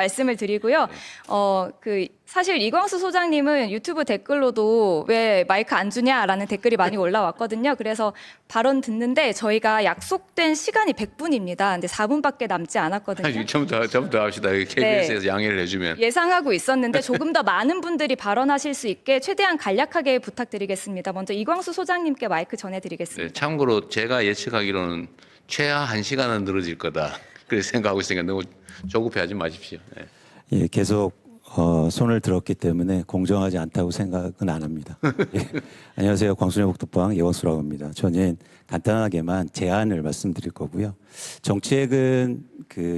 말씀을 드리고요. 사실 이광수 소장님은 유튜브 댓글로도 왜 마이크 안 주냐라는 댓글이 많이 올라왔거든요. 그래서 발언 듣는데 저희가 약속된 시간이 100분입니다. 근데 4분밖에 남지 않았거든요. 처음부터 합시다. KBS에서 양해를 해주면. 예상하고 있었는데 조금 더 많은 분들이 발언하실 수 있게 최대한 간략하게 부탁드리겠습니다. 먼저 이광수 소장님께 마이크 전해드리겠습니다. 네, 참고로 제가 예측하기로는 최하 1시간은 늘어질 거다. 그렇게 생각하고 있으니까 너무 조급해하지 마십시오. 네. 예, 계속 손을 들었기 때문에 공정하지 않다고 생각은 안 합니다. 예. 안녕하세요. 광순회 복덕방 예원수라고 합니다. 저는 간단하게만 제안을 말씀드릴 거고요. 정책은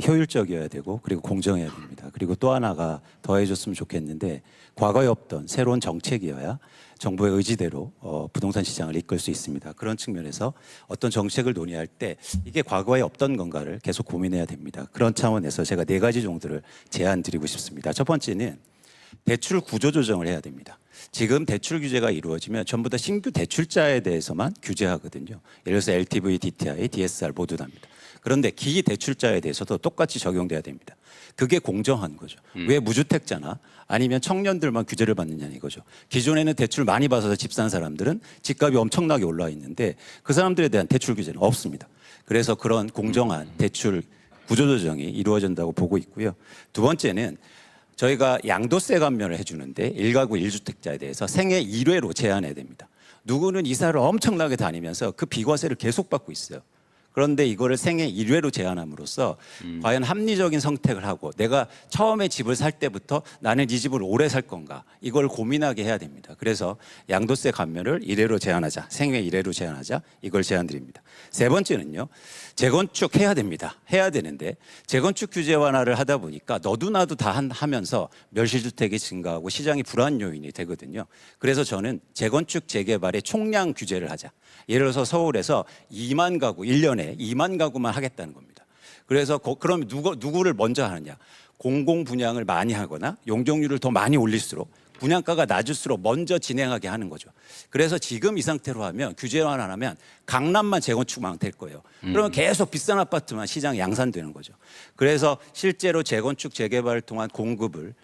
효율적이어야 되고 그리고 공정해야 됩니다. 그리고 또 하나가 더해줬으면 좋겠는데 과거에 없던 새로운 정책이어야 정부의 의지대로 부동산 시장을 이끌 수 있습니다. 그런 측면에서 어떤 정책을 논의할 때 이게 과거에 없던 건가를 계속 고민해야 됩니다. 그런 차원에서 제가 4가지 정도를 제안 드리고 싶습니다. 첫 번째는 대출 구조 조정을 해야 됩니다. 지금 대출 규제가 이루어지면 전부 다 신규 대출자에 대해서만 규제하거든요. 예를 들어서 LTV, DTI, DSR 모두 다입니다. 그런데 기 대출자에 대해서도 똑같이 적용돼야 됩니다. 그게 공정한 거죠. 왜 무주택자나 아니면 청년들만 규제를 받느냐는 이거죠. 기존에는 대출 많이 받아서 집 산 사람들은 집값이 엄청나게 올라와 있는데 그 사람들에 대한 대출 규제는 없습니다. 그래서 그런 공정한 대출 구조조정이 이루어진다고 보고 있고요. 두 번째는 저희가 양도세 감면을 해주는데 1가구 1주택자에 대해서 생애 1회로 제한해야 됩니다. 누구는 이사를 엄청나게 다니면서 그 비과세를 계속 받고 있어요. 그런데 이거를 생애 1회로 제한함으로써 과연 합리적인 선택을 하고 내가 처음에 집을 살 때부터 나는 이 집을 오래 살 건가 이걸 고민하게 해야 됩니다. 그래서 양도세 감면을 1회로 제한하자, 생애 1회로 제한하자 이걸 제안드립니다. 세 번째는요. 재건축 해야 됩니다. 해야 되는데 재건축 규제 완화를 하다 보니까 너도 나도 다 하면서 멸실주택이 증가하고 시장이 불안 요인이 되거든요. 그래서 저는 재건축 재개발의 총량 규제를 하자. 예를 들어서 서울에서 2만 가구 1년에 2만 가구만 하겠다는 겁니다. 그래서 그럼 누구를 먼저 하느냐? 공공 분양을 많이 하거나 용적률을 더 많이 올릴수록 분양가가 낮을수록 먼저 진행하게 하는 거죠. 그래서 지금 이 상태로 하면 규제 완화하면 강남만 재건축만 될 거예요. 그러면 계속 비싼 아파트만 시장에 양산되는 거죠. 그래서 실제로 재건축 재개발을 통한 공급을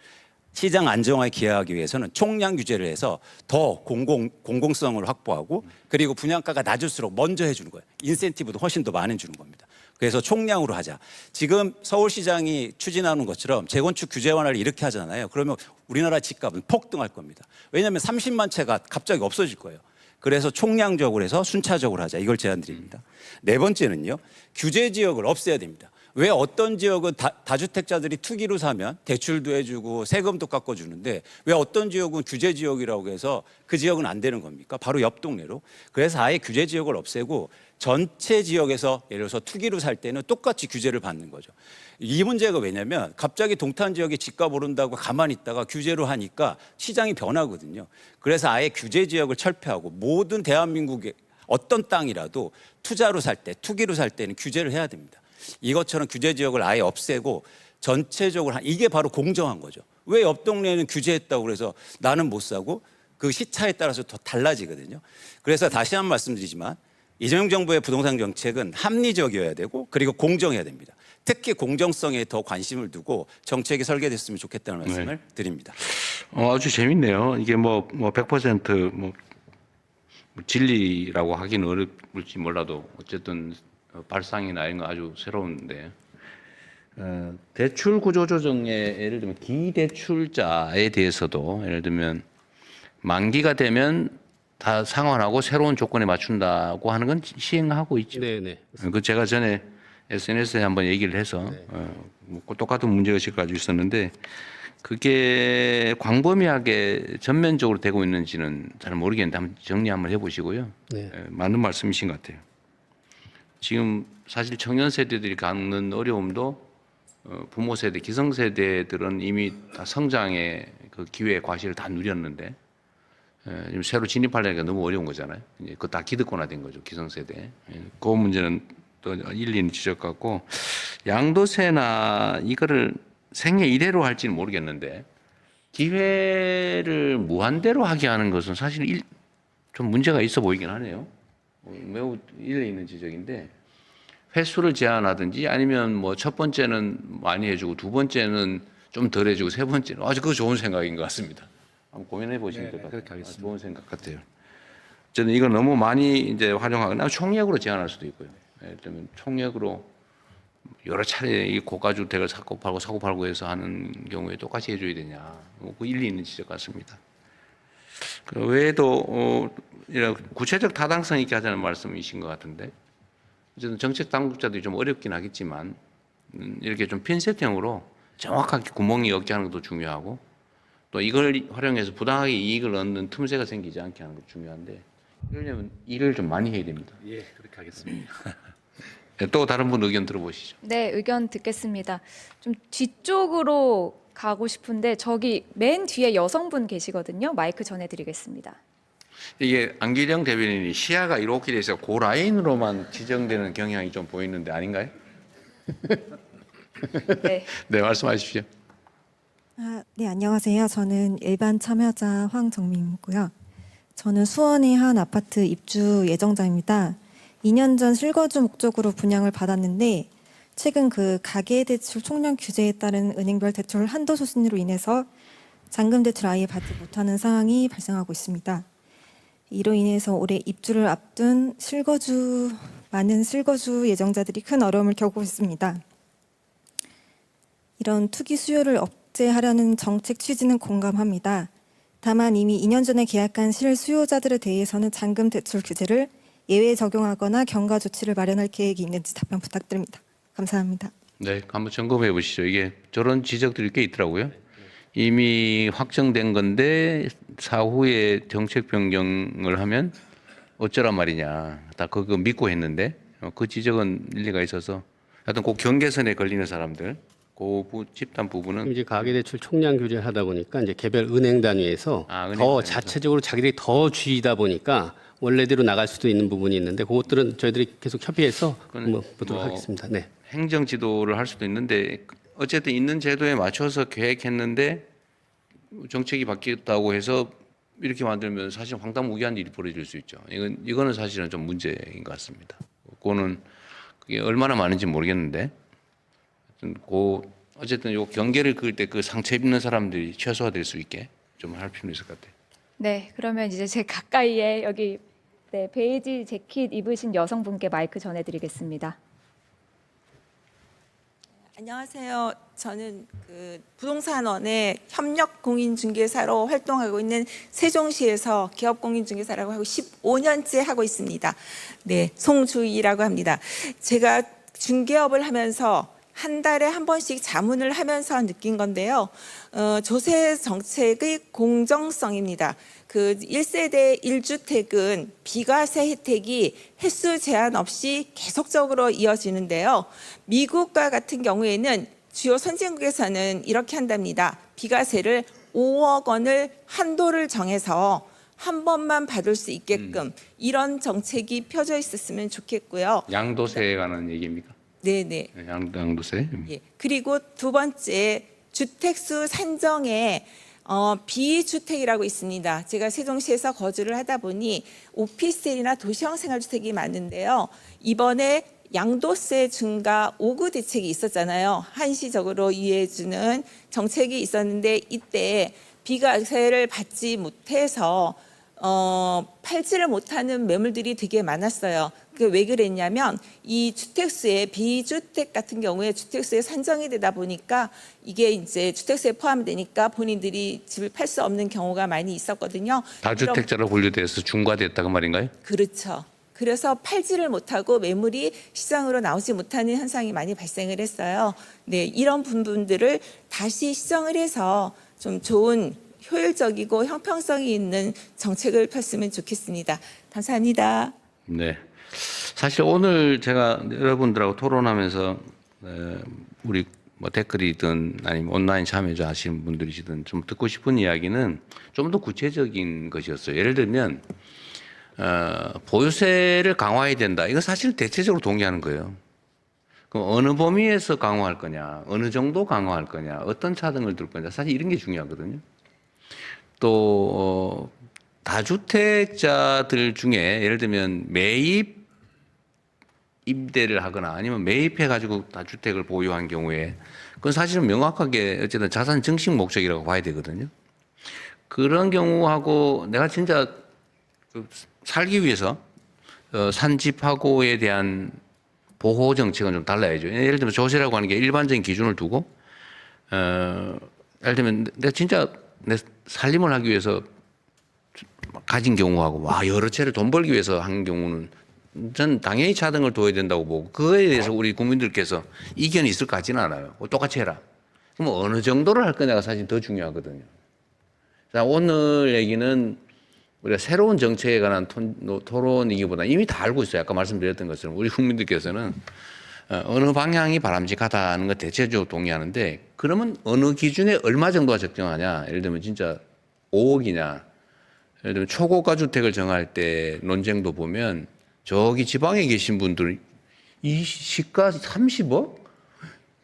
시장 안정화에 기여하기 위해서는 총량 규제를 해서 더 공공성을 확보하고 그리고 분양가가 낮을수록 먼저 해주는 거예요. 인센티브도 훨씬 더 많이 주는 겁니다. 그래서 총량으로 하자. 지금 서울시장이 추진하는 것처럼 재건축 규제 완화를 이렇게 하잖아요. 그러면 우리나라 집값은 폭등할 겁니다. 왜냐하면 30만 채가 갑자기 없어질 거예요. 그래서 총량적으로 해서 순차적으로 하자. 이걸 제안드립니다. 네 번째는요. 규제 지역을 없애야 됩니다. 왜 어떤 지역은 다주택자들이 투기로 사면 대출도 해주고 세금도 깎아주는데 왜 어떤 지역은 규제 지역이라고 해서 그 지역은 안 되는 겁니까? 바로 옆 동네로. 그래서 아예 규제 지역을 없애고 전체 지역에서 예를 들어서 투기로 살 때는 똑같이 규제를 받는 거죠. 이 문제가 왜냐면 갑자기 동탄 지역에 집값 오른다고 가만히 있다가 규제로 하니까 시장이 변하거든요. 그래서 아예 규제 지역을 철폐하고 모든 대한민국의 어떤 땅이라도 투자로 살 때, 투기로 살 때는 규제를 해야 됩니다. 이것처럼 규제 지역을 아예 없애고 전체적으로 이게 바로 공정한 거죠. 왜 옆 동네에는 규제했다고 그래서 나는 못 사고 그 시차에 따라서 더 달라지거든요. 그래서 다시 한 번 말씀드리지만 이재명 정부의 부동산 정책은 합리적이어야 되고 그리고 공정해야 됩니다. 특히 공정성에 더 관심을 두고 정책이 설계됐으면 좋겠다는 말씀을 드립니다. 아주 재밌네요. 이게 100% 진리라고 하기는 어렵을지 몰라도 어쨌든 발상이나 이런 거 아주 새로운데 대출 구조 조정에 예를 들면 기대출자에 대해서도 예를 들면 만기가 되면 다 상환하고 새로운 조건에 맞춘다고 하는 건 시행하고 있죠. 네네. 그 제가 전에 SNS에 한번 얘기를 해서 똑같은 문제의식 가지고 있었는데 그게 광범위하게 전면적으로 되고 있는지는 잘 모르겠는데 한번 정리 한번 해보시고요. 네. 맞는 말씀이신 것 같아요. 지금 사실 청년 세대들이 갖는 어려움도 부모 세대, 기성 세대들은 이미 다 성장의 그 기회, 과실을 다 누렸는데 지금 새로 진입하려니까 너무 어려운 거잖아요. 이제 그거 다 기득권화된 거죠, 기성 세대. 그 문제는 또 일리는 지적받고 양도세나 이거를 생애 1회로 할지는 모르겠는데 기회를 무한대로 하게 하는 것은 사실 좀 문제가 있어 보이긴 하네요. 매우 일리 있는 지적인데 횟수를 제한하든지 아니면 첫 번째는 많이 해주고 두 번째는 좀 덜 해주고 세 번째는 아주 그거 좋은 생각인 것 같습니다. 한번 고민해 보시면 될 것 같아요. 그렇게 하겠습니다. 좋은 생각 같아요. 저는 이거 너무 많이 이제 활용하거나 총력으로 제한할 수도 있고요. 예를 들면 총력으로 여러 차례 이 고가 주택을 사고 팔고 해서 하는 경우에 똑같이 해줘야 되냐? 그 일리 있는 지적 같습니다. 그 외에도 이런 구체적 타당성 있게 하자는 말씀이신 것 같은데, 어쨌든 정책 당국자들이 좀 어렵긴 하겠지만 이렇게 좀 핀셋형으로 정확하게 구멍이 없게 하는 것도 중요하고, 또 이걸 활용해서 부당하게 이익을 얻는 틈새가 생기지 않게 하는 것도 중요한데, 이러려면 일을 좀 많이 해야 됩니다. 예, 그렇게 하겠습니다. 또 다른 분 의견 들어보시죠. 네, 의견 듣겠습니다. 좀 뒤쪽으로 가고 싶은데 저기 맨 뒤에 여성분 계시거든요. 마이크 전해드리겠습니다. 이게 안기령 대변인이 시야가 이렇게 돼서 그 라인으로만 지정되는 경향이 좀 보이는데 아닌가요? 네. 네, 말씀하십시오. 네, 안녕하세요. 저는 일반 참여자 황정민이고요. 저는 수원의 한 아파트 입주 예정자입니다. 2년 전 실거주 목적으로 분양을 받았는데 최근 그 가계대출 총량 규제에 따른 은행별 대출 한도 소진으로 인해서 잔금 대출 아예 받지 못하는 상황이 발생하고 있습니다. 이로 인해서 올해 입주를 앞둔 많은 실거주 예정자들이 큰 어려움을 겪고 있습니다. 이런 투기 수요를 억제하려는 정책 취지는 공감합니다. 다만 이미 2년 전에 계약한 실수요자들에 대해서는 잔금 대출 규제를 예외 적용하거나 경과 조치를 마련할 계획이 있는지 답변 부탁드립니다. 감사합니다. 네, 한번 점검해 보시죠. 이게 저런 지적들이 꽤 있더라고요. 이미 확정된 건데 사후에 정책 변경을 하면 어쩌란 말이냐. 다 그거 믿고 했는데 그 지적은 일리가 있어서 하여튼 그 경계선에 걸리는 사람들 집단 부분은 이제 가계대출 총량 규제를 하다 보니까 이제 개별 은행 단위에서 은행 더 단위에서. 자체적으로 자기들이 더 쥐다 보니까 원래대로 나갈 수도 있는 부분이 있는데 그것들은 저희들이 계속 협의해서 보도록 하겠습니다. 네. 행정 지도를 할 수도 있는데 어쨌든 있는 제도에 맞춰서 계획했는데 정책이 바뀌었다고 해서 이렇게 만들면 사실 황당무계한 일이 벌어질 수 있죠. 이거는 사실은 좀 문제인 것 같습니다. 그거는 그게 얼마나 많은지 모르겠는데 어쨌든 요 경계를 그을 때 그 상처 입는 사람들이 최소화될 수 있게 좀 할 필요는 있을 것 같아요. 네, 그러면 이제 제 가까이에 여기 베이지 재킷 입으신 여성분께 마이크 전해드리겠습니다. 안녕하세요. 저는 그 부동산원의 협력 공인중개사로 활동하고 있는 세종시에서 기업공인중개사라고 하고 15년째 하고 있습니다. 네, 송주희라고 합니다. 제가 중개업을 하면서 한 달에 한 번씩 자문을 하면서 느낀 건데요. 조세 정책의 공정성입니다. 그 1세대 1주택은 비과세 혜택이 횟수 제한 없이 계속적으로 이어지는데요. 미국과 같은 경우에는 주요 선진국에서는 이렇게 한답니다. 비과세를 5억 원을 한도를 정해서 한 번만 받을 수 있게끔 이런 정책이 펴져 있었으면 좋겠고요. 양도세에 관한 얘기입니까? 네네. 양도세. 예. 그리고 두 번째 주택수 산정에 비주택이라고 있습니다. 제가 세종시에서 거주를 하다 보니 오피스텔이나 도시형 생활주택이 많은데요. 이번에 양도세 증가 5구 대책이 있었잖아요. 한시적으로 이해해주는 정책이 있었는데 이때 비과세를 받지 못해서 팔지를 못하는 매물들이 되게 많았어요. 그게 왜 그랬냐면 이 주택수에 비주택 같은 경우에 주택수에 산정이 되다 보니까 이게 이제 주택수에 포함되니까 본인들이 집을 팔 수 없는 경우가 많이 있었거든요. 다주택자로 분류돼서 중과됐다 그 말인가요? 그렇죠. 그래서 팔지를 못하고 매물이 시장으로 나오지 못하는 현상이 많이 발생을 했어요. 네, 이런 부분들을 다시 시정을 해서 좀 좋은 효율적이고 형평성이 있는 정책을 폈으면 좋겠습니다. 감사합니다. 네. 사실 오늘 제가 여러분들하고 토론하면서 우리 뭐 댓글이든 아니면 온라인 참여자 하시는 분들이시든 좀 듣고 싶은 이야기는 좀 더 구체적인 것이었어요. 예를 들면 보유세를 강화해야 된다. 이거 사실 대체적으로 동의하는 거예요. 그럼 어느 범위에서 강화할 거냐, 어느 정도 강화할 거냐, 어떤 차등을 둘 거냐, 사실 이런 게 중요하거든요. 또 다주택자들 중에 예를 들면 매입 임대를 하거나 아니면 매입해 가지고 다주택을 보유한 경우에 그건 사실은 명확하게 어쨌든 자산 증식 목적이라고 봐야 되거든요. 그런 경우하고 내가 진짜 살기 위해서 산집하고에 대한 보호 정책은 좀 달라야죠. 예를 들면 조세라고 하는 게 일반적인 기준을 두고 예를 들면 내가 진짜 내 살림을 하기 위해서 가진 경우하고 와 여러 채를 돈 벌기 위해서 한 경우는 전 당연히 차등을 둬야 된다고 보고 그거에 대해서 우리 국민들께서 이견이 있을 것 같지는 않아요. 똑같이 해라. 그럼 어느 정도를 할 거냐가 사실 더 중요하거든요. 자, 오늘 얘기는 우리가 새로운 정책에 관한 토론이기보다 이미 다 알고 있어요. 아까 말씀드렸던 것처럼 우리 국민들께서는 어느 방향이 바람직하다는 것 대체적으로 동의하는데 그러면 어느 기준에 얼마 정도가 적정하냐. 예를 들면 진짜 5억이냐. 예를 들면 초고가 주택을 정할 때 논쟁도 보면 저기 지방에 계신 분들은 이 시가 30억?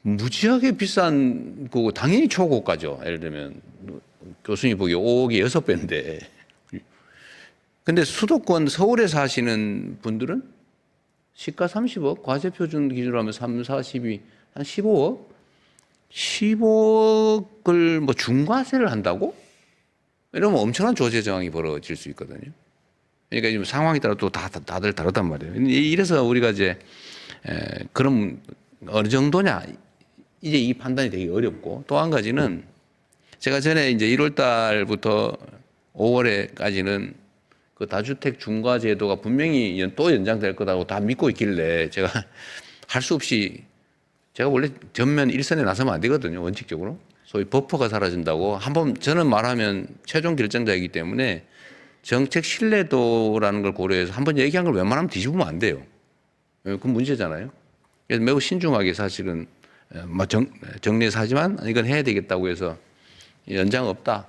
무지하게 비싼 거고 당연히 초고가죠. 예를 들면 교수님 보기에 5억이 6배인데. 근데 수도권 서울에 사시는 분들은 시가 30억, 과세표준 기준으로 하면 3, 4, 12, 한 15억? 15억을 뭐 중과세를 한다고? 이러면 엄청난 조세 저항이 벌어질 수 있거든요. 그러니까 지금 상황에 따라 또 다들 다르단 말이에요. 이래서 우리가 이제 그럼 어느 정도냐 이제 이 판단이 되게 어렵고 또 한 가지는 제가 전에 이제 1월 달부터 5월에까지는 그 다주택 중과 제도가 분명히 또 연장될 거라고 다 믿고 있길래 제가 할 수 없이 제가 원래 전면 일선에 나서면 안 되거든요. 원칙적으로. 소위 버퍼가 사라진다고 한번 저는 말하면 최종 결정자이기 때문에 정책 신뢰도라는 걸 고려해서 한번 얘기한 걸 웬만하면 뒤집으면 안 돼요. 그건 문제잖아요. 그래서 매우 신중하게 사실은 정리해서 하지만 이건 해야 되겠다고 해서 연장 없다.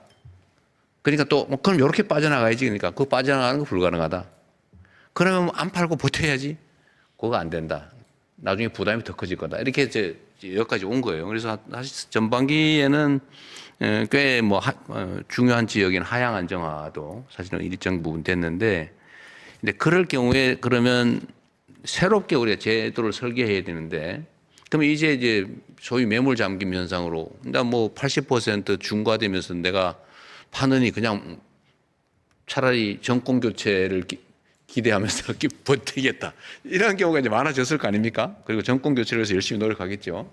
그러니까 또 그럼 이렇게 빠져나가야지. 그러니까 그거 빠져나가는 거 불가능하다. 그러면 안 팔고 버텨야지. 그거 안 된다. 나중에 부담이 더 커질 거다. 이렇게 이제 여기까지 온 거예요. 그래서 사실 전반기에는 꽤 뭐 중요한 지역인 하향 안정화도 사실은 일정 부분 됐는데, 근데 그럴 경우에 그러면 새롭게 우리가 제도를 설계해야 되는데, 그러면 이제 소위 매물 잠김 현상으로, 그러니까 뭐 80% 중과되면서 내가 파느니 그냥 차라리 정권 교체를 기대하면서 버티겠다. 이런 경우가 이제 많아졌을 거 아닙니까? 그리고 정권 교체를 위해서 열심히 노력하겠죠.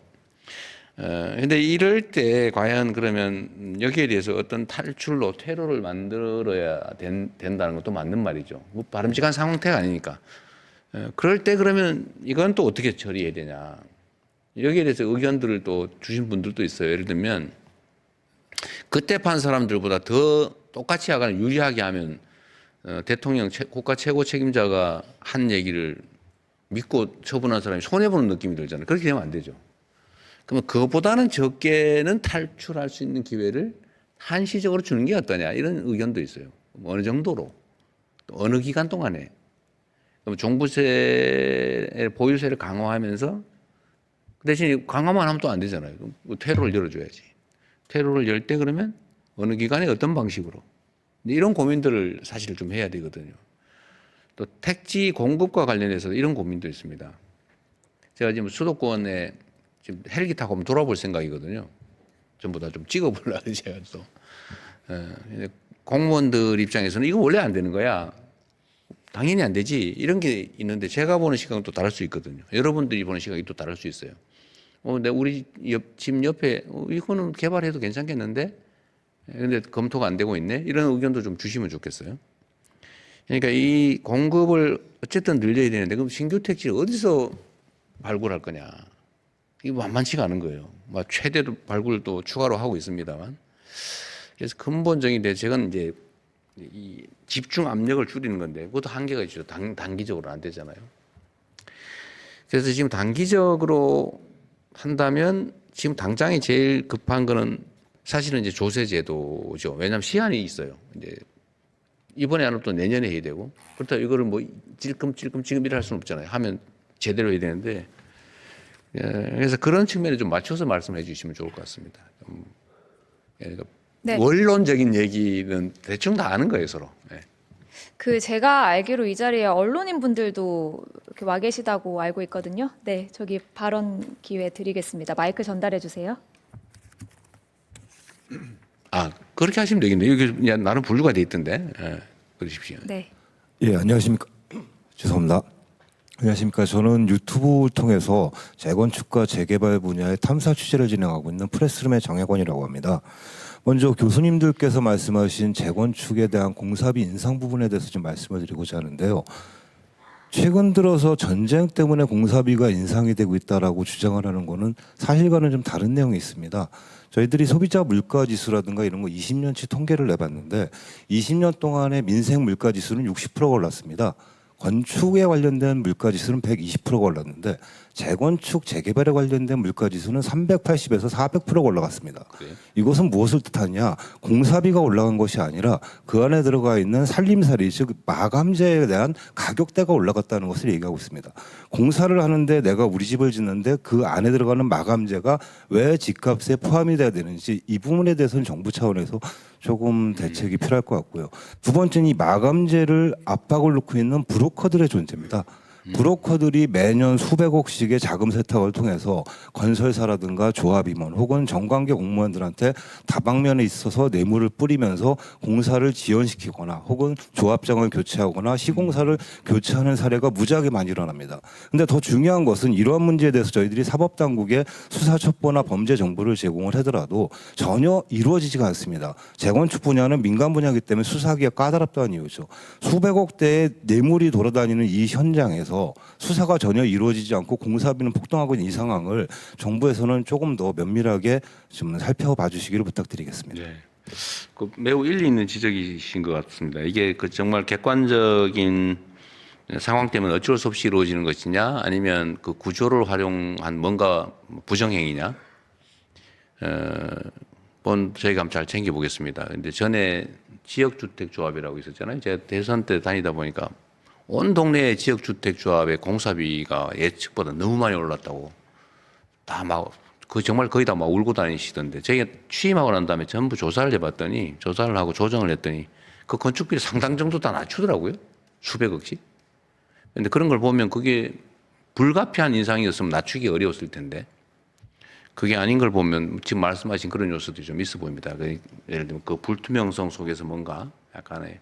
근데 이럴 때 과연 그러면 여기에 대해서 어떤 탈출로 퇴로를 만들어야 된다는 것도 맞는 말이죠. 뭐 바람직한 상황태가 아니니까. 그럴 때 그러면 이건 또 어떻게 처리해야 되냐. 여기에 대해서 의견들을 또 주신 분들도 있어요. 예를 들면 그때 판 사람들보다 더 똑같이 하거나 유리하게 하면 대통령 국가 최고 책임자가 한 얘기를 믿고 처분한 사람이 손해보는 느낌이 들잖아요. 그렇게 되면 안 되죠. 그러면 그것보다는 적게는 탈출할 수 있는 기회를 한시적으로 주는 게 어떠냐 이런 의견도 있어요. 어느 정도로 또 어느 기간 동안에 그럼 종부세 보유세를 강화하면서 그 대신 강화만 하면 또 안 되잖아요. 그럼 퇴로를 열어줘야지. 퇴로를 열 때 그러면 어느 기간에 어떤 방식으로 이런 고민들을 사실 좀 해야 되거든요. 또 택지 공급과 관련해서 이런 고민도 있습니다. 제가 지금 수도권에 지금 헬기 타고 한번 돌아볼 생각이거든요. 전부 다 좀 찍어보려고 제가 또. 공무원들 입장에서는 이거 원래 안 되는 거야. 당연히 안 되지. 이런 게 있는데 제가 보는 시각은 또 다를 수 있거든요. 여러분들이 보는 시각이 또 다를 수 있어요. 근데 우리 집 옆에 이거는 개발해도 괜찮겠는데? 근데 검토가 안 되고 있네? 이런 의견도 좀 주시면 좋겠어요. 그러니까 이 공급을 어쨌든 늘려야 되는데 그럼 신규 택지를 어디서 발굴할 거냐? 이게 만만치가 않은 거예요. 뭐 최대도 발굴을 또 추가로 하고 있습니다만. 그래서 근본적인 대책은 이제 이 집중 압력을 줄이는 건데 그것도 한계가 있죠. 단기적으로 안 되잖아요. 그래서 지금 단기적으로 한다면 지금 당장에 제일 급한 거는 사실은 이제 조세 제도죠. 왜냐하면 시한이 있어요. 이제 이번에 안 하면 또 내년에 해야 되고 그렇다고 이거를 뭐 찔끔 지금 이래 할 수는 없잖아요. 하면 제대로 해야 되는데 그래서 그런 측면에 좀 맞춰서 말씀해 주시면 좋을 것 같습니다. 그러니까 네. 원론적인 얘기는 대충 다 아는 거예요, 서로. 네. 그 제가 알기로 이 자리에 언론인 분들도 이렇게 와 계시다고 알고 있거든요. 네, 저기 발언 기회 드리겠습니다. 마이크 전달해 주세요. 아, 그렇게 하시면 되겠네요. 여기 그냥 나는 분류가 돼 있던데. 예, 그러십시오. 네. 예, 안녕하십니까. 죄송합니다. 안녕하십니까. 저는 유튜브를 통해서 재건축과 재개발 분야의 탐사 취재를 진행하고 있는 프레스룸의 정혜권이라고 합니다. 먼저 교수님들께서 말씀하신 재건축에 대한 공사비 인상 부분에 대해서 좀 말씀을 드리고자 하는데요. 최근 들어서 전쟁 때문에 공사비가 인상이 되고 있다라고 주장을 하는 거는 사실과는 좀 다른 내용이 있습니다. 저희들이 소비자 물가 지수라든가 이런 거 20년치 통계를 내봤는데 20년 동안의 민생 물가 지수는 60%가 올랐습니다. 건축에 관련된 물가 지수는 120%가 올랐는데 재건축, 재개발에 관련된 물가 지수는 380에서 400%가 올라갔습니다. 그래요? 이것은 무엇을 뜻하냐? 공사비가 올라간 것이 아니라 그 안에 들어가 있는 살림살이, 즉 마감재에 대한 가격대가 올라갔다는 것을 얘기하고 있습니다. 공사를 하는데 내가 우리 집을 짓는데 그 안에 들어가는 마감재가 왜 집값에 포함이 돼야 되는지 이 부분에 대해서는 정부 차원에서 조금 대책이 필요할 것 같고요. 두 번째는 이 마감재를 압박을 놓고 있는 브로커들의 존재입니다. 브로커들이 매년 수백억씩의 자금 세탁을 통해서 건설사라든가 조합임원 혹은 정관계 공무원들한테 다방면에 있어서 뇌물을 뿌리면서 공사를 지연시키거나 혹은 조합장을 교체하거나 시공사를 교체하는 사례가 무지하게 많이 일어납니다. 근데 더 중요한 것은 이러한 문제에 대해서 저희들이 사법당국에 수사 첩보나 범죄 정보를 제공을 하더라도 전혀 이루어지지가 않습니다. 재건축 분야는 민간 분야이기 때문에 수사하기가 까다롭다는 이유죠. 수백억대의 뇌물이 돌아다니는 이 현장에서 수사가 전혀 이루어지지 않고 공사비는 폭등하고 있는 이 상황을 정부에서는 조금 더 면밀하게 좀 살펴봐 주시기를 부탁드리겠습니다. 네. 그 매우 일리 있는 지적이신 것 같습니다. 이게 그 정말 객관적인 상황 때문에 어쩔 수 없이 이루어지는 것이냐, 아니면 그 구조를 활용한 뭔가 부정행위냐, 저희가 한번 잘 챙겨보겠습니다. 근데 전에 지역주택조합이라고 있었잖아요. 제가 대선 때 다니다 보니까 온 동네의 지역주택조합의 공사비가 예측보다 너무 많이 올랐다고 다 막 그 정말 거의 다 막 울고 다니시던데, 제가 취임하고 난 다음에 전부 조사를 해봤더니, 조사를 하고 조정을 했더니 그 건축비를 상당 정도 다 낮추더라고요. 수백억씩. 근데 그런 걸 보면 그게 불가피한 인상이었으면 낮추기 어려웠을 텐데, 그게 아닌 걸 보면 지금 말씀하신 그런 요소들이 좀 있어 보입니다. 예를 들면 그 불투명성 속에서 뭔가 약간의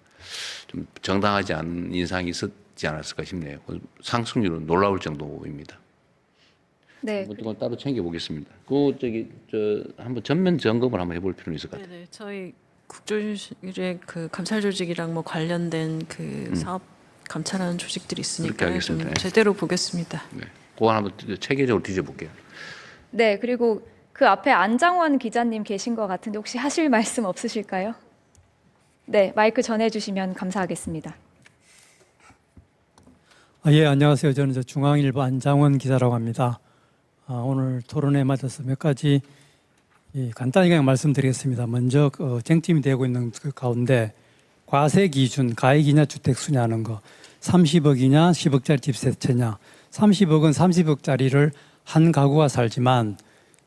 좀 정당하지 않은 인상이 있었지 않았을까 싶네요. 상승률은 놀라울 정도입니다. 네. 이건 따로 챙겨보겠습니다. 한번 전면 점검을 한번 해볼 필요는 있을 것 같아요. 네네, 저희 국조실의 그 감찰 조직이랑 뭐 관련된 그 사업 감찰하는 조직들이 있으니까 그렇게 하겠습니다. 좀 제대로 보겠습니다. 네. 그거 한번 체계적으로 뒤져볼게요. 네, 그리고 그 앞에 안장원 기자님 계신 것 같은데 혹시 하실 말씀 없으실까요? 네, 마이크 전해주시면 감사하겠습니다. 예, 안녕하세요. 저는 중앙일보 안장원 기자라고 합니다. 오늘 토론회 맞아서 몇 가지 간단히 그냥 말씀드리겠습니다. 먼저 쟁점이 되고 있는 그 가운데 과세 기준 가액이냐 주택 수냐는 거, 30억이냐 10억짜리 집 세 채냐. 30억은 30억짜리를 한 가구가 살지만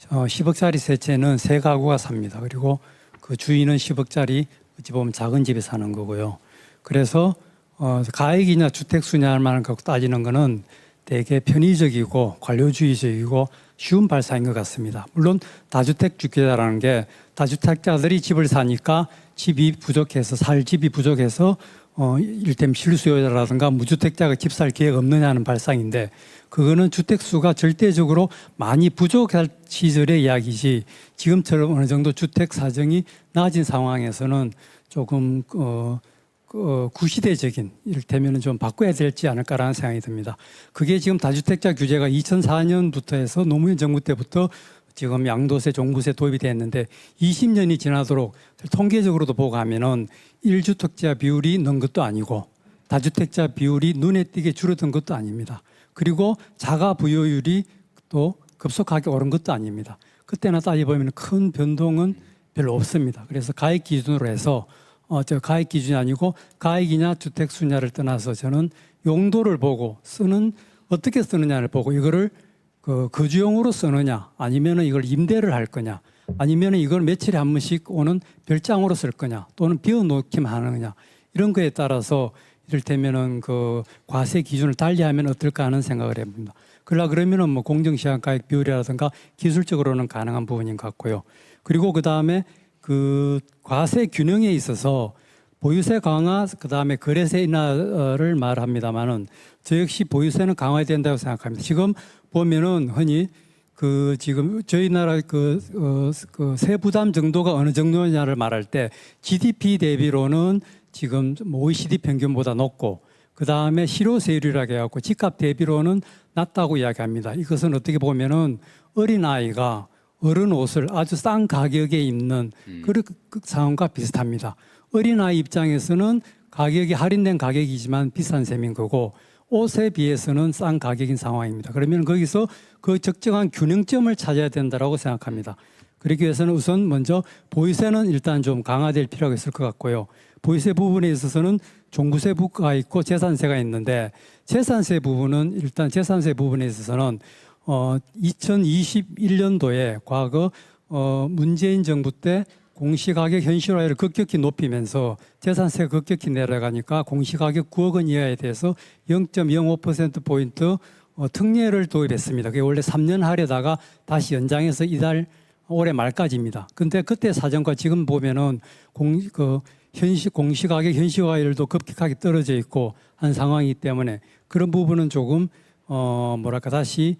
10억짜리 세 채는 세 가구가 삽니다. 그리고 그 주인은 10억짜리 어찌 보면 작은 집에 사는 거고요. 그래서 가액이냐 주택 수냐만 갖고 따지는 거는 되게 편의적이고 관료주의적이고 쉬운 발상인 것 같습니다. 물론 다주택주택자라는 게 다주택자들이 집을 사니까 집이 부족해서 살 집이 부족해서 일테면 실수요자라든가 무주택자가 집 살 계획 없느냐는 발상인데, 그거는 주택수가 절대적으로 많이 부족할 시절의 이야기지 지금처럼 어느 정도 주택 사정이 나아진 상황에서는 조금 구시대적인, 이를테면 좀 바꿔야 되지 않을까라는 생각이 듭니다. 그게 지금 다주택자 규제가 2004년부터 해서 노무현 정부 때부터 지금 양도세, 종부세 도입이 됐는데 20년이 지나도록 통계적으로도 보고 하면은 1주택자 비율이 는 것도 아니고 다주택자 비율이 눈에 띄게 줄어든 것도 아닙니다. 그리고 자가 부여율이 또 급속하게 오른 것도 아닙니다. 그때나 따져보면 큰 변동은 별로 없습니다. 그래서 가액 기준으로 해서 가액 기준이 아니고 가액이냐 주택 수냐를 떠나서 저는 용도를 보고 어떻게 쓰느냐를 보고 이거를 거주용으로 쓰느냐, 아니면은 이걸 임대를 할 거냐, 아니면은 이걸 며칠에 한 번씩 오는 별장으로 쓸 거냐, 또는 비워놓기만 하느냐, 이런 거에 따라서 이를테면은 그 과세 기준을 달리하면 어떨까 하는 생각을 해봅니다. 그러면은 뭐 공정시장가액 비율이라든가 기술적으로는 가능한 부분인 것 같고요. 그리고 그 다음에 그 과세 균형에 있어서 보유세 강화, 그 다음에 거래세 인하를 말합니다만은 저 역시 보유세는 강화해야 된다고 생각합니다. 지금 보면은 흔히 그 지금 저희 나라 그 세부담 정도가 어느 정도냐를 말할 때 GDP 대비로는 지금 OECD 평균보다 높고 그 다음에 실효세율이라고 해갖고 집값 대비로는 낮다고 이야기합니다. 이것은 어떻게 보면은 어린 아이가 어른 옷을 아주 싼 가격에 입는 그런 상황과 비슷합니다. 어린아이 입장에서는 가격이 할인된 가격이지만 비싼 셈인 거고 옷에 비해서는 싼 가격인 상황입니다. 그러면 거기서 그 적정한 균형점을 찾아야 된다고 생각합니다. 그러기 위해서는 우선 먼저 보유세는 일단 좀 강화될 필요가 있을 것 같고요. 보유세 부분에 있어서는 종부세가 있고 재산세가 있는데 재산세 부분은 일단 재산세 부분에 있어서는 2021년도에 과거 문재인 정부 때 공시가격 현실화율을 급격히 높이면서 재산세가 급격히 내려가니까 공시가격 9억 원 이하에 대해서 0.05%포인트 특례를 도입했습니다. 그게 원래 3년 하려다가 다시 연장해서 이달 올해 말까지입니다. 근데 그때 사정과 지금 보면은 공시가격 현실화율도 급격하게 떨어져 있고 한 상황이기 때문에 그런 부분은 조금 다시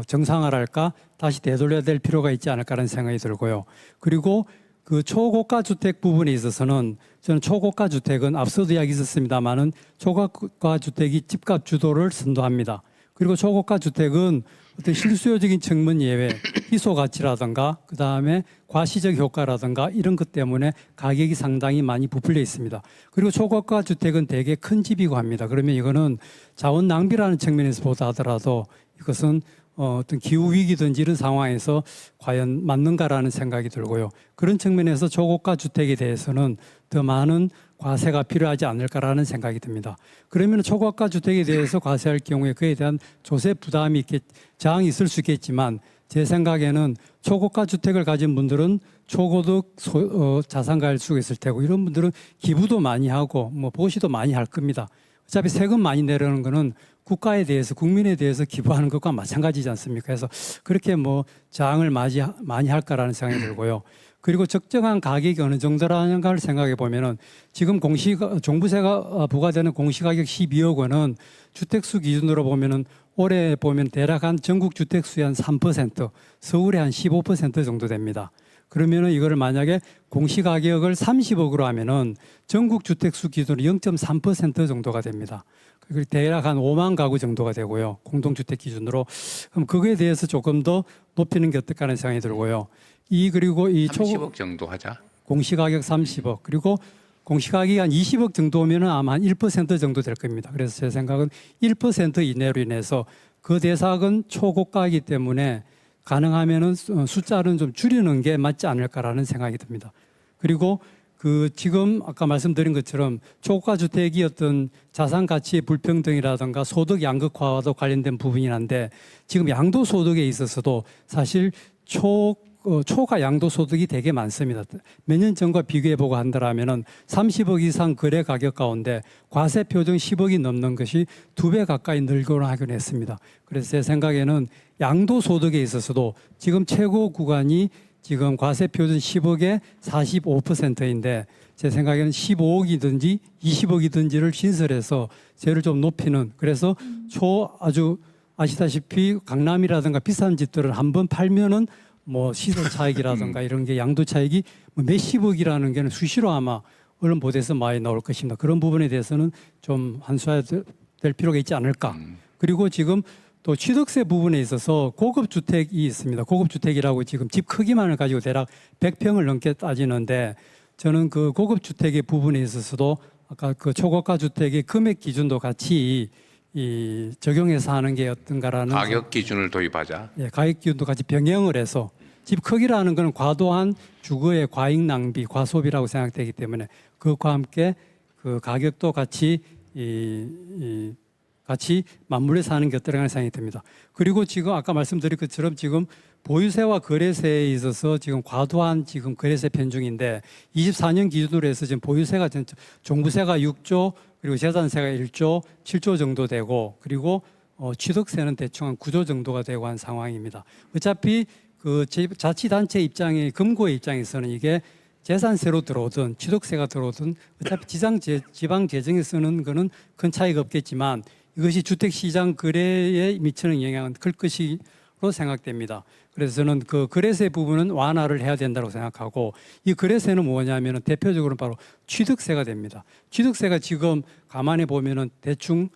정상화랄까 다시 되돌려야 될 필요가 있지 않을까라는 생각이 들고요. 그리고 그 초고가 주택 부분에 있어서는 저는 초고가 주택은 앞서도 이야기 있었습니다만은 초고가 주택이 집값 주도를 선도합니다. 그리고 초고가 주택은 어떤 실수요적인 측면 예외, 희소 가치라든가 그 다음에 과시적 효과라든가 이런 것 때문에 가격이 상당히 많이 부풀려 있습니다. 그리고 초고가 주택은 대개 큰 집이고 합니다. 그러면 이거는 자원 낭비라는 측면에서 보다 하더라도 이것은 어떤 기후 위기든지 이런 상황에서 과연 맞는가라는 생각이 들고요. 그런 측면에서 초고가 주택에 대해서는 더 많은 과세가 필요하지 않을까라는 생각이 듭니다. 그러면 초고가 주택에 대해서 과세할 경우에 그에 대한 조세 부담이 저항이 있을 수 있겠지만 제 생각에는 초고가 주택을 가진 분들은 초고득 자산가일 수가 있을 테고 이런 분들은 기부도 많이 하고 뭐 보시도 많이 할 겁니다. 어차피 세금 많이 내려는 거는 국가에 대해서 국민에 대해서 기부하는 것과 마찬가지지 않습니까? 그래서 그렇게 뭐 저항을 많이 할까라는 생각이 들고요. 그리고 적정한 가격이 어느 정도라는가를 생각해 보면은 지금 종부세가 부과되는 공시가격 12억 원은 주택수 기준으로 보면은 올해 보면 대략 한 전국 주택수의 한 3%, 서울의 한 15% 정도 됩니다. 그러면은 이거를 만약에 공시가격을 30억으로 하면은 전국 주택수 기준으로 0.3% 정도가 됩니다. 그리고 대략 한 5만 가구 정도가 되고요. 공동주택 기준으로. 그럼 그거에 대해서 조금 더 높이는 게 어떨까 하는 생각이 들고요. 그리고 30억 정도 하자. 공시가격 30억. 그리고 공시가격이 한 20억 정도면은 아마 한 1% 정도 될 겁니다. 그래서 제 생각은 1% 이내로 인해서 그 대상은 초고가이기 때문에 가능하면은 숫자는 좀 줄이는 게 맞지 않을까라는 생각이 듭니다. 그리고 지금 아까 말씀드린 것처럼 초고가 주택이 어떤 자산 가치의 불평등이라든가 소득 양극화와도 관련된 부분이 한데 지금 양도소득에 있어서도 사실 초과 양도소득이 되게 많습니다. 몇 년 전과 비교해보고 한다면은 30억 이상 거래 가격 가운데 과세 표준 10억이 넘는 것이 2배 가까이 늘고는 하긴 했습니다. 그래서 제 생각에는 양도소득에 있어서도 지금 최고 구간이 지금 과세 표준 10억에 45%인데 제 생각에는 15억이든지 20억이든지를 신설해서 세를 좀 높이는 그래서 아주 아시다시피 강남이라든가 비싼 집들을 한번 팔면은 뭐 시세 차익이라든가 이런 게 양도 차익이 뭐 몇십억이라는 게 수시로 아마 언론 보도에서 많이 나올 것입니다. 그런 부분에 대해서는 좀 환수해야 될 필요가 있지 않을까. 그리고 지금 또 취득세 부분에 있어서 고급 주택이 있습니다. 고급 주택이라고 지금 집 크기만을 가지고 대략 100평을 넘게 따지는데 저는 그 고급 주택의 부분에 있어서도 아까 그 초고가 주택의 금액 기준도 같이 적용해서 하는 게 어떤가라는 가격 기준을 도입하자. 예, 가격 기준도 같이 병행을 해서 집 크기라는 것은 과도한 주거의 과잉 낭비, 과소비라고 생각되기 때문에 그것과 함께 그 가격도 같이 같이 맞물려서 하는 게 어떠라는 생각이 듭니다. 그리고 지금 아까 말씀드린 것처럼 지금 보유세와 거래세에 있어서 지금 과도한 지금 거래세 편중인데 24년 기준으로 해서 지금 보유세가 종부세가 6조 그리고 재산세가 1조 7조 정도 되고 그리고 취득세는 대충 한 9조 정도가 되고 한 상황입니다. 어차피 그 자치단체 입장에 금고의 입장에서는 이게 재산세로 들어오든 취득세가 들어오든 어차피 지방 재정에 쓰는 거는 큰 차이가 없겠지만 이것이 주택시장 거래에 미치는 영향은 클 것으로 생각됩니다. 그래서 저는 그 거래세 부분은 완화를 해야 된다고 생각하고 이 거래세는 뭐냐면은 대표적으로 바로 취득세가 됩니다. 취득세가 지금 가만히 보면은 대충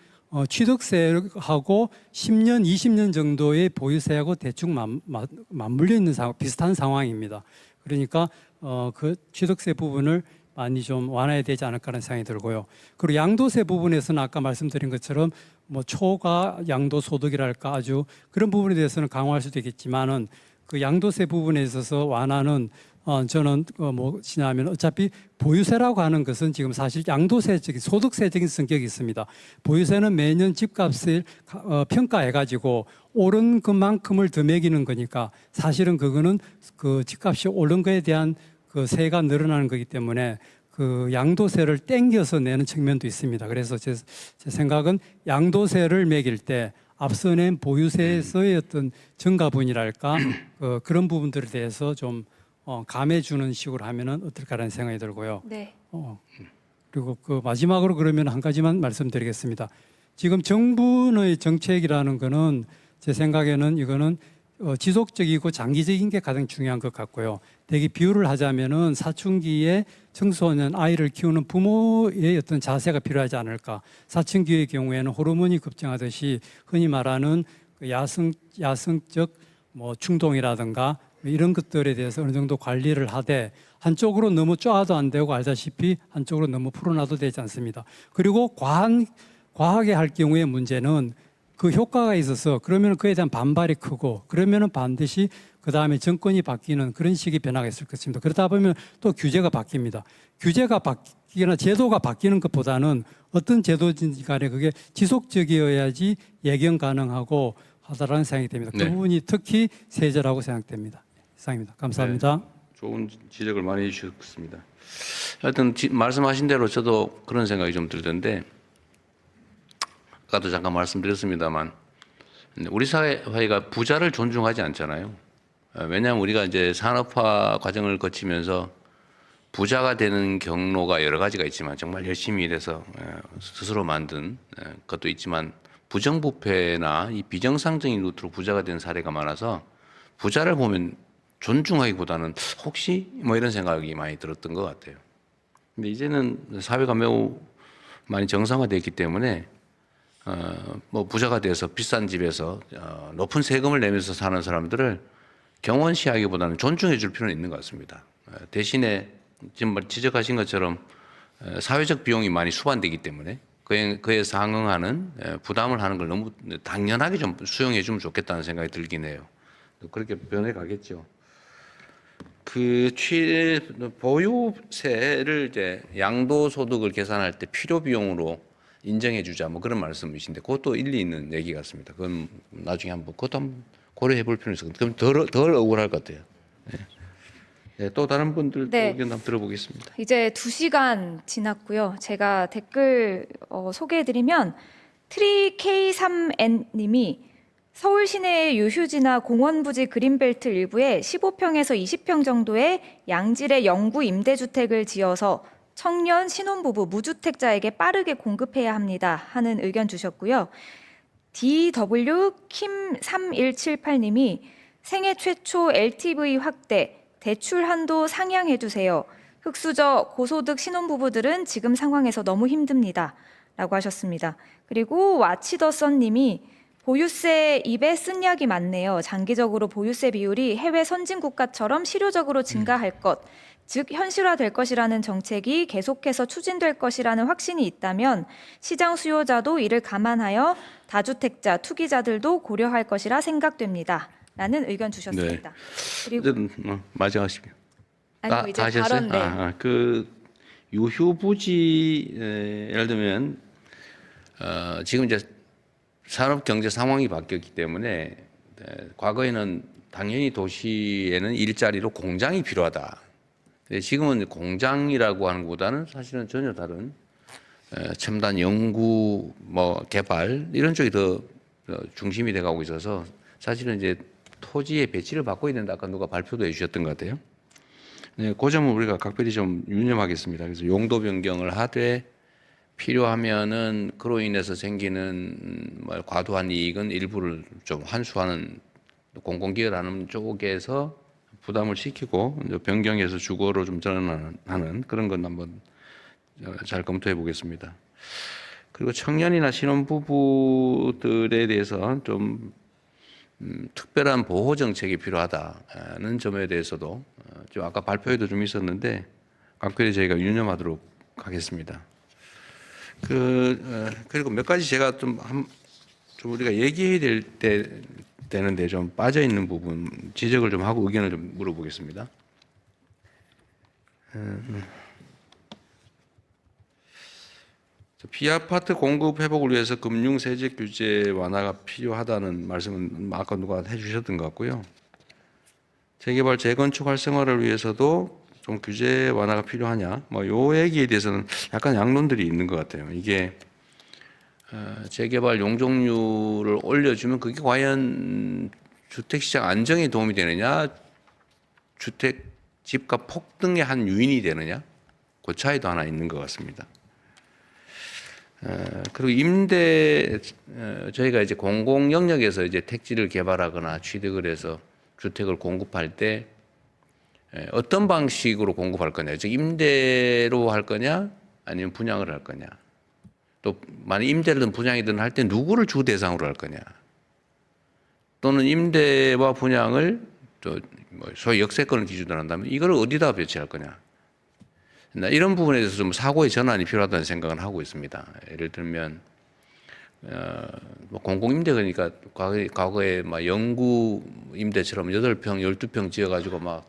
취득세하고 10년, 20년 정도의 보유세하고 대충 맞물려 있는 비슷한 상황입니다. 그러니까 그 취득세 부분을 많이 좀 완화해야 되지 않을까라는 생각이 들고요. 그리고 양도세 부분에서는 아까 말씀드린 것처럼 뭐 초과 양도소득이랄까 아주 그런 부분에 대해서는 강화할 수도 있겠지만은 그 양도세 부분에 있어서 완화는 저는 무엇이냐면 어차피 보유세라고 하는 것은 지금 사실 양도세적인 소득세적인 성격이 있습니다. 보유세는 매년 집값을 평가해가지고 오른 그만큼을 더 매기는 거니까 사실은 그거는 그 집값이 오른 거에 대한 그 세가 늘어나는 거기 때문에 그 양도세를 땡겨서 내는 측면도 있습니다. 그래서 제 생각은 양도세를 매길 때 앞서 낸 보유세에서의 어떤 증가분이랄까 그런 부분들에 대해서 좀 감해주는 식으로 하면은 어떨까라는 생각이 들고요. 네. 그리고 그 마지막으로 그러면 한 가지만 말씀드리겠습니다. 지금 정부의 정책이라는 거는 제 생각에는 이거는 지속적이고 장기적인 게 가장 중요한 것 같고요. 대개 비유를 하자면은 사춘기에 청소년 아이를 키우는 부모의 어떤 자세가 필요하지 않을까. 사춘기의 경우에는 호르몬이 급증하듯이 흔히 말하는 그 야성적 뭐 충동이라든가 이런 것들에 대해서 어느 정도 관리를 하되 한쪽으로 너무 쪼아도 안 되고 알다시피 한쪽으로 너무 풀어놔도 되지 않습니다. 그리고 과하게 할 경우의 문제는 그 효과가 있어서 그러면 그에 대한 반발이 크고 그러면은 반드시 그 다음에 정권이 바뀌는 그런 식의 변화가 있을 것입니다. 그러다 보면 또 규제가 바뀝니다. 규제가 바뀌거나 제도가 바뀌는 것보다는 어떤 제도든지 간에 그게 지속적이어야지 예견 가능하고 하다라는 생각이 됩니다. 그 네. 부분이 특히 세제라고 생각됩니다. 이상입니다. 감사합니다. 네, 좋은 지적을 많이 해주셨습니다. 하여튼 말씀하신 대로 저도 그런 생각이 좀 들던데 아까도 잠깐 말씀드렸습니다만 우리 사회가 부자를 존중하지 않잖아요. 왜냐하면 우리가 이제 산업화 과정을 거치면서 부자가 되는 경로가 여러 가지가 있지만 정말 열심히 일해서 스스로 만든 것도 있지만 부정부패나 이 비정상적인 루트로 부자가 된 사례가 많아서 부자를 보면 존중하기보다는 혹시 뭐 이런 생각이 많이 들었던 것 같아요. 근데 이제는 사회가 매우 많이 정상화됐기 때문에 뭐 부자가 돼서 비싼 집에서 높은 세금을 내면서 사는 사람들을 경원시하기보다는 존중해 줄 필요는 있는 것 같습니다. 대신에 지금 지적하신 것처럼 사회적 비용이 많이 수반되기 때문에 그에 상응하는 부담을 하는 걸 너무 당연하게 좀 수용해 주면 좋겠다는 생각이 들긴 해요. 그렇게 변해 가겠죠. 그 보유세를 이제 양도소득을 계산할 때 필요 비용으로 인정해 주자 뭐 그런 말씀이신데 그것도 일리 있는 얘기 같습니다. 그건 나중에 그것도 한번 고려해 볼 필요는 있을 것 같아요. 그럼 덜 억울할 것 같아요. 네. 네, 또 다른 분들 네. 의견 한번 들어보겠습니다. 이제 2시간 지났고요. 제가 댓글 소개해드리면 트리K3N님이 서울 시내의 유휴지나 공원 부지 그린벨트 일부에 15평에서 20평 정도의 양질의 영구 임대주택을 지어서 청년 신혼부부 무주택자에게 빠르게 공급해야 합니다 하는 의견 주셨고요. DW킴3178님이 생애 최초 LTV 확대, 대출 한도 상향해 주세요. 흑수저 고소득 신혼부부들은 지금 상황에서 너무 힘듭니다 라고 하셨습니다. 그리고 와치더선님이 보유세 입에 쓴 약이 많네요. 장기적으로 보유세 비율이 해외 선진국가처럼 실효적으로 증가할 것, 즉 현실화될 것이라는 정책이 계속해서 추진될 것이라는 확신이 있다면 시장 수요자도 이를 감안하여 다주택자, 투기자들도 고려할 것이라 생각됩니다. 라는 의견 주셨습니다. 네. 그리고 마지막이시면 아니요, 이제 다 하셨어요? 발언 네. 그 유휴부지 예를 들면 지금 이제 산업 경제 상황이 바뀌었기 때문에 과거에는 당연히 도시에는 일자리로 공장이 필요하다. 근데 지금은 공장이라고 하는 것보다는 사실은 전혀 다른 첨단 연구, 뭐 개발 이런 쪽이 더 중심이 돼가고 있어서 사실은 이제 토지의 배치를 바꿔야 된다. 아까 누가 발표도 해주셨던 것 같아요. 네, 그 점은 우리가 각별히 좀 유념하겠습니다. 그래서 용도 변경을 하되 필요하면은 그로 인해서 생기는 뭐 과도한 이익은 일부를 좀 환수하는 공공기관하는 쪽에서 부담을 시키고 변경해서 주거로 좀 전환하는 그런 건 한번 잘 검토해 보겠습니다. 그리고 청년이나 신혼부부들에 대해서 좀 특별한 보호 정책이 필요하다는 점에 대해서도 좀 아까 발표에도 좀 있었는데 각별히 저희가 유념하도록 하겠습니다. 그리고 몇 가지 제가 좀 우리가 얘기해야 되는데 좀 빠져 있는 부분 지적을 좀 하고 의견을 좀 물어보겠습니다. 비아파트 공급 회복을 위해서 금융 세제 규제 완화가 필요하다는 말씀은 아까 누가 해주셨던 것 같고요. 재개발 재건축 활성화를 위해서도 좀 규제 완화가 필요하냐? 뭐 요 얘기에 대해서는 약간 양론들이 있는 것 같아요. 이게 재개발 용적률을 올려주면 그게 과연 주택시장 안정에 도움이 되느냐, 주택 집값 폭등의 한 요인이 되느냐, 그 차이도 하나 있는 것 같습니다. 그리고 저희가 이제 공공 영역에서 이제 택지를 개발하거나 취득을 해서 주택을 공급할 때 어떤 방식으로 공급할 거냐, 즉 임대로 할 거냐, 아니면 분양을 할 거냐, 또 만약 임대든 분양이든 할 때 누구를 주 대상으로 할 거냐, 또는 임대와 분양을 또 소위 역세권을 기준으로 한다면 이걸 어디다 배치할 거냐, 이런 부분에 대해서 좀 사고의 전환이 필요하다는 생각은 하고 있습니다. 예를 들면 뭐 공공임대 그러니까 과거에 막 영구 임대처럼 8평, 12평 지어가지고 막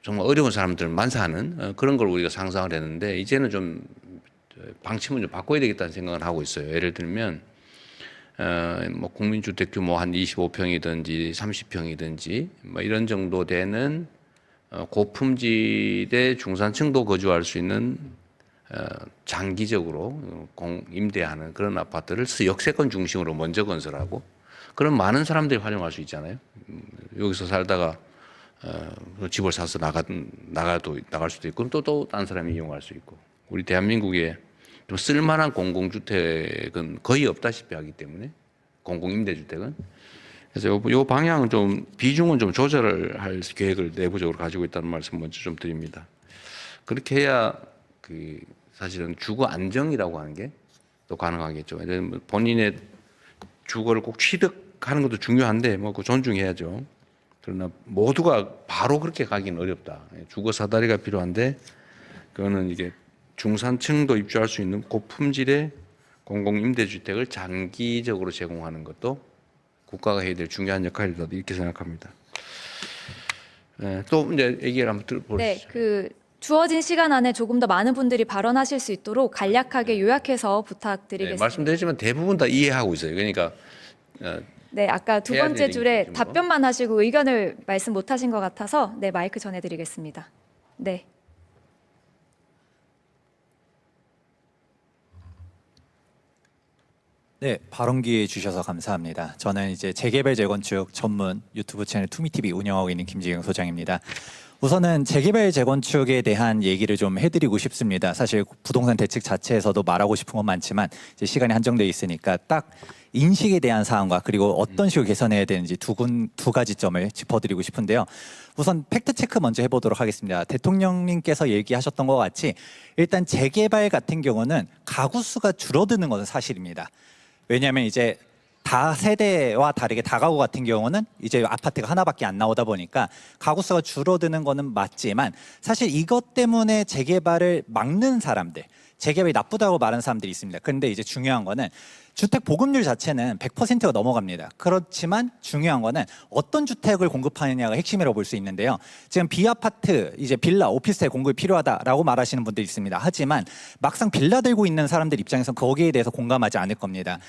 정말 어려운 사람들 만사하는 그런 걸 우리가 상상을 했는데 이제는 좀 방침을 좀 바꿔야 되겠다는 생각을 하고 있어요. 예를 들면 뭐 국민주택 규모 한 25평이든지 30평이든지 뭐 이런 정도 되는 고품질의 중산층도 거주할 수 있는 장기적으로 임대하는 그런 아파트를 역세권 중심으로 먼저 건설하고 그럼 많은 사람들이 활용할 수 있잖아요. 여기서 살다가 집을 사서 나갈 수도 있고 또 다른 사람이 이용할 수 있고 우리 대한민국에 좀 쓸만한 공공주택은 거의 없다시피 하기 때문에 공공임대주택은 그래서 요 방향은 좀 비중은 좀 조절을 할 계획을 내부적으로 가지고 있다는 말씀 먼저 좀 드립니다. 그렇게 해야 사실은 주거 안정이라고 하는 게 또 가능하겠죠. 본인의 주거를 꼭 취득하는 것도 중요한데 뭐 그 존중해야죠. 그러나 모두가 바로 그렇게 가기는 어렵다. 주거 사다리가 필요한데 그거는 이게 중산층도 입주할 수 있는 고품질의 공공임대주택을 장기적으로 제공하는 것도 국가가 해야 될 중요한 역할이다 이렇게 생각합니다. 또 이제 얘기를 한번 들어보시죠. 네, 주어진 시간 안에 조금 더 많은 분들이 발언하실 수 있도록 간략하게 요약해서 부탁드리겠습니다. 말씀드렸지만 대부분 다 이해하고 있어요. 그러니까 네, 아까 두 해야 번째 되는 줄에 기준으로. 답변만 하시고 의견을 말씀 못 하신 것 같아서 네, 마이크 전해드리겠습니다. 네. 네, 발언 기회 주셔서 감사합니다. 저는 이제 재개발 재건축 전문 유튜브 채널 투미TV 운영하고 있는 김지경 소장입니다. 우선은 재개발 재건축에 대한 얘기를 좀 해드리고 싶습니다. 사실 부동산 대책 자체에서도 말하고 싶은 건 많지만 이제 시간이 한정돼 있으니까 딱 인식에 대한 사항과 그리고 어떤 식으로 개선해야 되는지 두 가지 점을 짚어드리고 싶은데요. 우선 팩트 체크 먼저 해보도록 하겠습니다. 대통령님께서 얘기하셨던 것 같이 일단 재개발 같은 경우는 가구 수가 줄어드는 것은 사실입니다. 왜냐하면 이제 다세대와 다르게 다가구 같은 경우는 이제 아파트가 하나밖에 안 나오다 보니까 가구 수가 줄어드는 거는 맞지만 사실 이것 때문에 재개발을 막는 사람들, 재개발이 나쁘다고 말하는 사람들이 있습니다. 그런데 이제 중요한 거는 주택 보급률 자체는 100%가 넘어갑니다. 그렇지만 중요한 거는 어떤 주택을 공급하느냐가 핵심이라고 볼 수 있는데요. 지금 비아파트, 이제 빌라, 오피스텔 공급이 필요하다라고 말하시는 분들이 있습니다. 하지만 막상 빌라 들고 있는 사람들 입장에서 거기에 대해서 공감하지 않을 겁니다.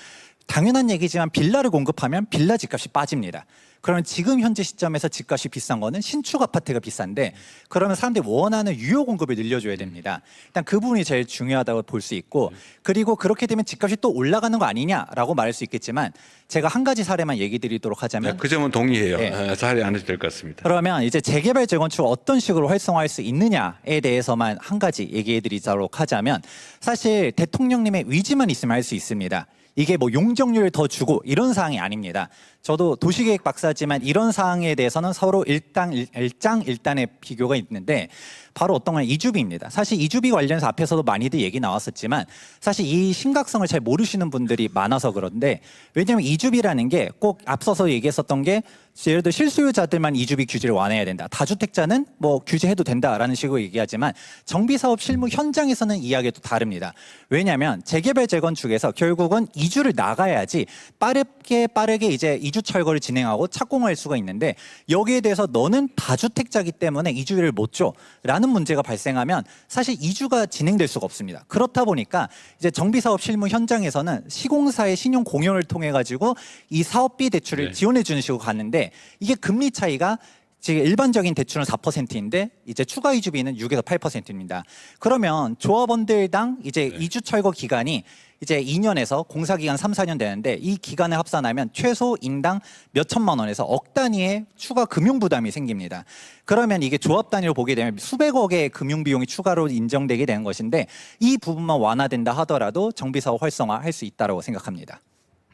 당연한 얘기지만 빌라를 공급하면 빌라 집값이 빠집니다. 그러면 지금 현재 시점에서 집값이 비싼 거는 신축 아파트가 비싼데 그러면 사람들이 원하는 유효 공급을 늘려줘야 됩니다. 일단 그 부분이 제일 중요하다고 볼 수 있고 그리고 그렇게 되면 집값이 또 올라가는 거 아니냐라고 말할 수 있겠지만 제가 한 가지 사례만 얘기 드리도록 하자면 그 점은 동의해요. 네. 사례 안 해도 될 것 같습니다. 그러면 이제 재개발 재건축을 어떤 식으로 활성화할 수 있느냐에 대해서만 한 가지 얘기해 드리도록 하자면 사실 대통령님의 의지만 있으면 할 수 있습니다. 이게 뭐 용적률을 더 주고 이런 사항이 아닙니다. 저도 도시계획 박사지만 이런 사항에 대해서는 서로 일장일단의 비교가 있는데 바로 어떤 건 이주비입니다. 사실 이주비 관련해서 앞에서도 많이들 얘기 나왔었지만 사실 이 심각성을 잘 모르시는 분들이 많아서 그런데 왜냐하면 이주비라는 게 꼭 앞서서 얘기했었던 게 예를 들어 실수요자들만 이주비 규제를 완화해야 된다. 다주택자는 뭐 규제해도 된다라는 식으로 얘기하지만 정비사업 실무 현장에서는 이야기가 또 다릅니다. 왜냐하면 재개발 재건축에서 결국은 이주를 나가야지 빠르게 이제 이주 철거를 진행하고 착공할 수가 있는데 여기에 대해서 너는 다주택자기 때문에 이주를 못 줘라는 문제가 발생하면 사실 이주가 진행될 수가 없습니다. 그렇다 보니까 이제 정비사업 실무 현장에서는 시공사의 신용 공여를 통해 가지고 이 사업비 대출을 지원해 주는 식으로 갔는데 이게 금리 차이가 지금 일반적인 대출은 4%인데 이제 추가 이주비는 6에서 8%입니다. 그러면 조합원들당 이제 이주 철거 기간이 이제 2년에서 공사 기간 3, 4년 되는데 이 기간을 합산하면 최소 인당 몇 천만 원에서 억 단위의 추가 금융 부담이 생깁니다. 그러면 이게 조합 단위로 보게 되면 수백억의 금융 비용이 추가로 인정되게 되는 것인데 이 부분만 완화된다 하더라도 정비 사업 활성화할 수 있다고 생각합니다.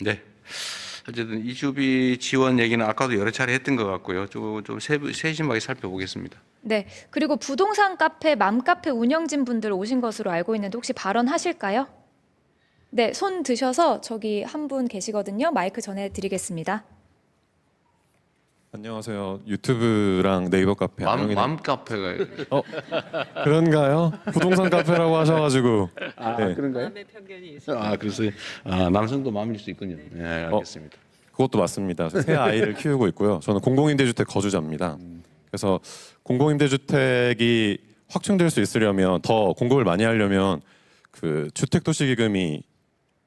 네. 어쨌든 이주비 지원 얘기는 아까도 여러 차례 했던 것 같고요. 좀 세심하게 살펴보겠습니다. 네. 그리고 부동산 카페, 맘카페 운영진 분들 오신 것으로 알고 있는데 혹시 발언하실까요? 네, 손 드셔서 저기 한 분 계시거든요. 마이크 전해드리겠습니다. 안녕하세요. 유튜브랑 네이버 카페 맘카페가 그런가요? 부동산 카페라고 하셔가지고 네. 그런가요? 그래서 남성도 맘일 수 있군요. 네, 알겠습니다. 그것도 맞습니다. 새 아이를 키우고 있고요. 저는 공공임대주택 거주자입니다. 그래서 공공임대주택이 확충될 수 있으려면 더 공급을 많이 하려면 그 주택도시기금이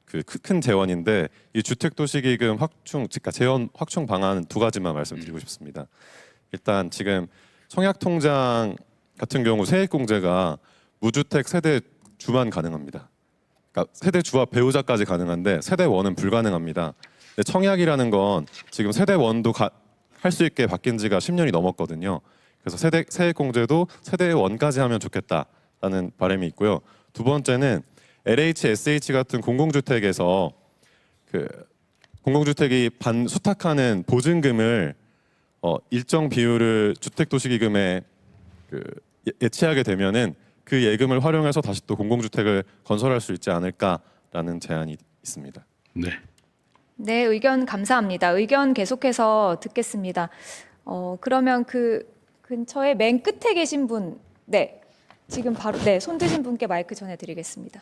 그 큰 재원인데 이 주택도시기금 확충, 그러니까 재원 확충 방안 두 가지만 말씀드리고 싶습니다. 일단 지금 청약통장 같은 경우 세액공제가 무주택 세대주만 가능합니다. 그러니까 세대주와 배우자까지 가능한데 세대원은 불가능합니다. 근데 청약이라는 건 지금 세대원도 할 수 있게 바뀐 지가 10년이 넘었거든요. 그래서 세액공제도 세대원까지 하면 좋겠다라는 바람이 있고요. 두 번째는 LH, SH 같은 공공주택에서 그 공공주택이 수탁하는 보증금을 일정 비율을 주택도시기금에 예치하게 되면은 그 예금을 활용해서 다시 또 공공주택을 건설할 수 있지 않을까라는 제안이 있습니다. 네. 네, 의견 감사합니다. 의견 계속해서 듣겠습니다. 그러면 그 근처에 맨 끝에 계신 분, 네, 지금 바로 손 드신 분께 마이크 전해드리겠습니다.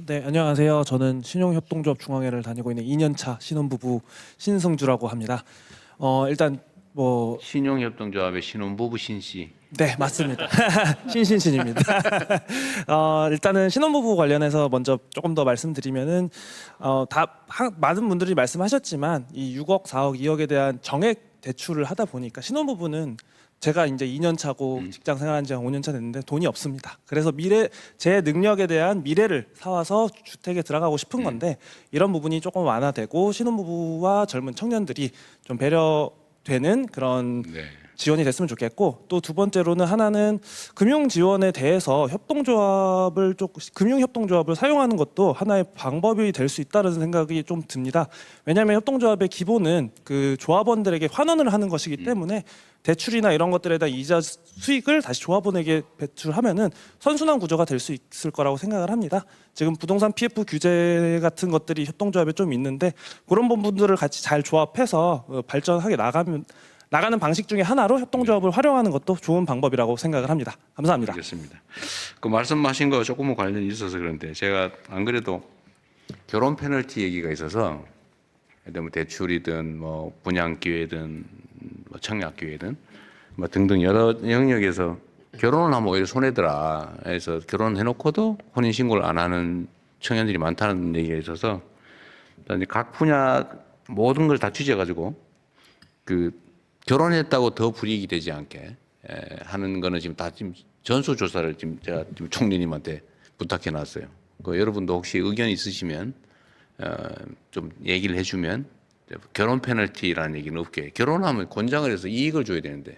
네, 안녕하세요. 저는 신용협동조합 중앙회를 다니고 있는 2년차 신혼부부 신승주라고 합니다. 일단 뭐 신용협동조합의 신혼부부 신씨. 네, 맞습니다. 신신신입니다. 일단은 신혼부부 관련해서 먼저 조금 더 말씀드리면은 많은 분들이 말씀하셨지만 이 6억, 4억, 2억에 대한 정액 대출을 하다 보니까 신혼부부는 제가 이제 2년 차고 직장 생활한 지 5년 차 됐는데 돈이 없습니다. 그래서 제 능력에 대한 미래를 사와서 주택에 들어가고 싶은 건데 이런 부분이 조금 완화되고 신혼부부와 젊은 청년들이 좀 배려되는 그런 지원이 됐으면 좋겠고 또 두 번째로는 하나는 금융 지원에 대해서 금융 협동조합을 사용하는 것도 하나의 방법이 될 수 있다는 생각이 좀 듭니다. 왜냐하면 협동조합의 기본은 그 조합원들에게 환원을 하는 것이기 때문에 대출이나 이런 것들에 대한 이자 수익을 다시 조합원에게 배출하면은 선순환 구조가 될 수 있을 거라고 생각을 합니다. 지금 부동산 PF 규제 같은 것들이 협동조합에 좀 있는데 그런 부분들을 같이 잘 조합해서 발전하게 나가는 방식 중에 하나로 협동조합을 활용하는 것도 좋은 방법이라고 생각을 합니다. 감사합니다. 알겠습니다. 그 말씀하신 거 조금은 관련이 있어서 그런데 제가 안 그래도 결혼 페널티 얘기가 있어서 뭐 대출이든 뭐 분양 기회든 뭐 청약 기회든 뭐 등등 여러 영역에서 결혼을 하면 오히려 손해더라 해서 결혼해놓고도 혼인 신고를 안 하는 청년들이 많다는 얘기가 있어서 일단 각 분야 모든 걸 다 취재해가지고 그 결혼했다고 더 불이익이 되지 않게 하는 거는 지금 다 지금 전수조사를 지금 제가 지금 총리님한테 부탁해놨어요. 그 여러분도 혹시 의견 있으시면 좀 얘기를 해주면 결혼 페널티라는 얘기는 없게 결혼하면 권장을 해서 이익을 줘야 되는데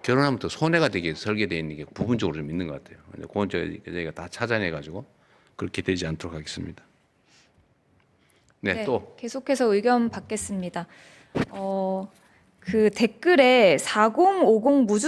결혼하면 또 손해가 되게 설계되어 있는 게 부분적으로 좀 있는 것 같아요. 그건 저희가 다 찾아내가지고 그렇게 되지 않도록 하겠습니다. 네, 또 계속해서 의견 받겠습니다. 그 댓글에 4050 무주